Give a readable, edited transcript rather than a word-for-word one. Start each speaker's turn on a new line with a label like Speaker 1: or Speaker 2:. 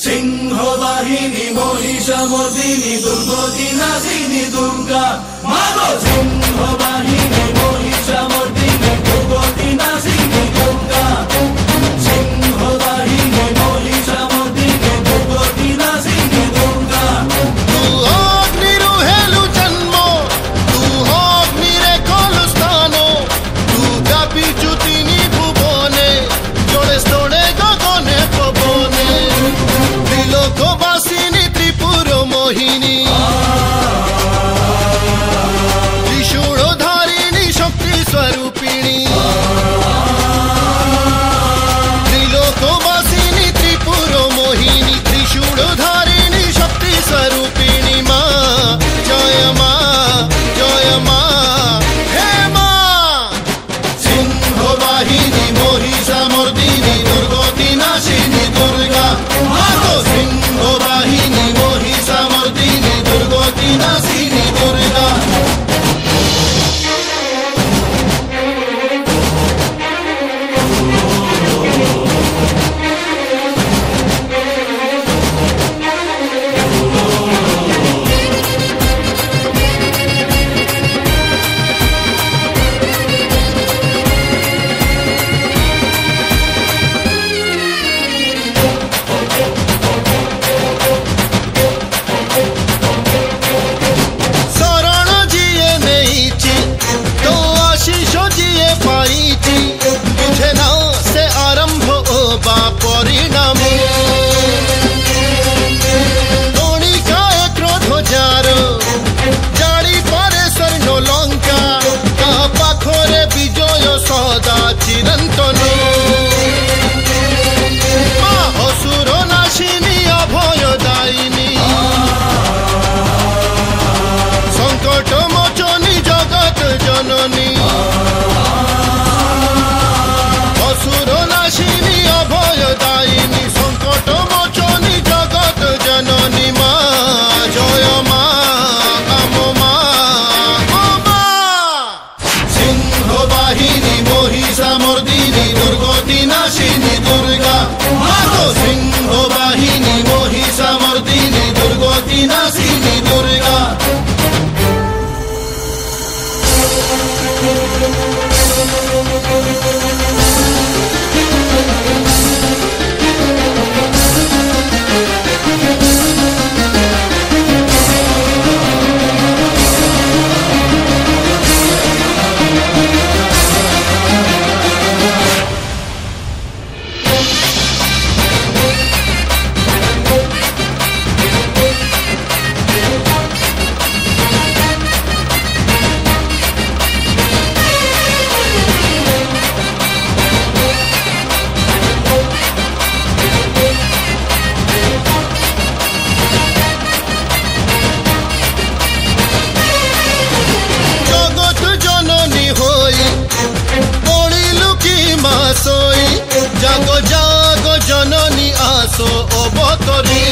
Speaker 1: সিংহ বাহিনী মহিষামর্দিনী দুর্গতি নাসিনী দুর্গা মাগো সিংহ বাহিনী মহিষামর্দিনী দুর্গতি নাসিনী দুর্গা সিংহ বাহিনী মহিষামর্দিনী দুর্গতি নাসিনী দুর্গা
Speaker 2: তু অগ্নিরু হেলু জন্ম তু অগ্নিরে কলু স্থান তু ব্যাপিচু তিনি ভুবনে জোড়ে স্তোড়ে গগনে পবনে ত্রিলোকবাসিনী ত্রিপুর মোহিনী ত্রিশূলধারিণী শক্তি স্বরূপিণী ত্রিলোকবাসিনী ত্রিপুর মোহিনী ত্রিশূলধারিণী শক্তি স্বরূপিণী মা জয় মা হে মা সিংহ বাহিনী মহিষামর্দিনী দুর্গতি নাশিনী দুর্গা মাগো সিংহ বাহিনী মহিষামর্দিনী দুর্গতি নাশিনী দুর্গা চিরন্তন মা অসুর নাশিনী অভয়দায়িনী সংকট মোচনী জগৎ জননী অসুর নাশিনী অভয়দায়িনী সংকট মোচনী জগৎ জননী মা জয় মা বাহিনী মহিষামর্দিনী দুর্গতি নাশিনী দুর্গা মাগো সিংহ বাহিনী মহিষামর্দিনী দুর্গতি নাশিনী দুর্গা জাগো জাগো জননী আসো অবতরী